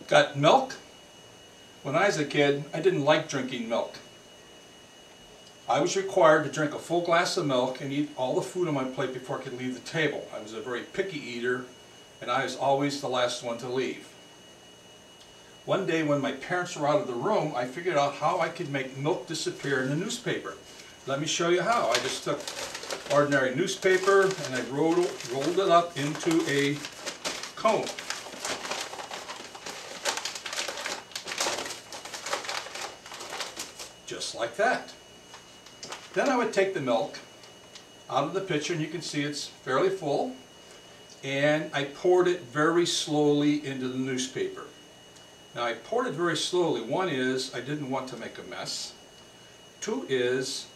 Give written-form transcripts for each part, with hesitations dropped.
Got milk? When I was a kid, I didn't like drinking milk. I was required to drink a full glass of milk and eat all the food on my plate before I could leave the table. I was a very picky eater, and I was always the last one to leave. One day when my parents were out of the room, I figured out how I could make milk disappear in the newspaper. Let me show you how. I just took ordinary newspaper and I rolled it up into a cone. Just like that. Then I would take the milk out of the pitcher, and you can see it's fairly full, and I poured it very slowly into the newspaper. Now I poured it very slowly. One is I didn't want to make a mess. Two is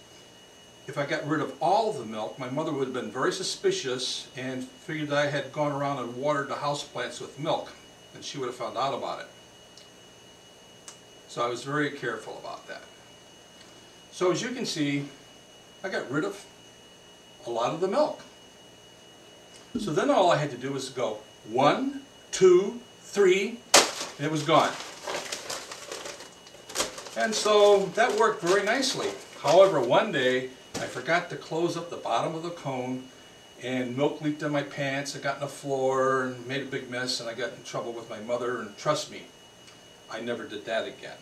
if I got rid of all of the milk, my mother would have been very suspicious and figured I had gone around and watered the houseplants with milk, and she would have found out about it. So I was very careful about that. So as you can see, I got rid of a lot of the milk. So then all I had to do was go 1, 2, 3, and it was gone. And so that worked very nicely. However, one day I forgot to close up the bottom of the cone, and milk leaked in my pants. It got on the floor and made a big mess, and I got in trouble with my mother, and trust me, I never did that again.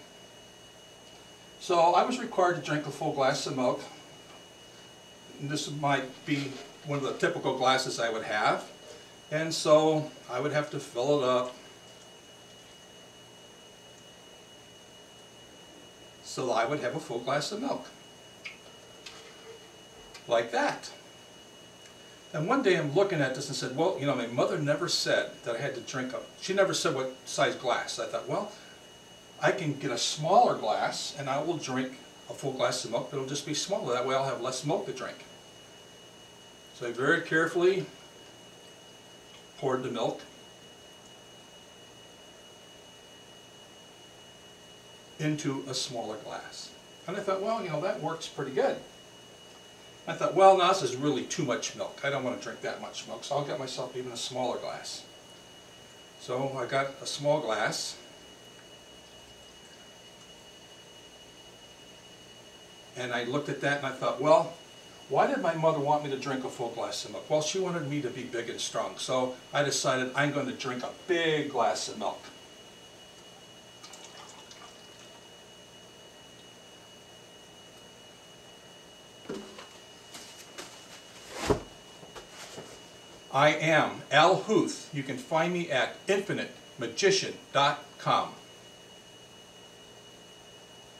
So I was required to drink a full glass of milk. And this might be one of the typical glasses I would have, and so I would have to fill it up so I would have a full glass of milk. Like that. And one day I'm looking at this and said, well, you know, my mother never said that I had to drink she never said what size glass. I thought, well, I can get a smaller glass and I will drink a full glass of milk, but it'll just be smaller. That way I'll have less milk to drink. So I very carefully poured the milk into a smaller glass. And I thought, well, you know, that works pretty good. I thought, well, now this is really too much milk. I don't want to drink that much milk, so I'll get myself even a smaller glass. So I got a small glass. And I looked at that and I thought, well, why did my mother want me to drink a full glass of milk? Well, she wanted me to be big and strong. So I decided I'm going to drink a big glass of milk. I am Al Huth. You can find me at infiniteMagician.com.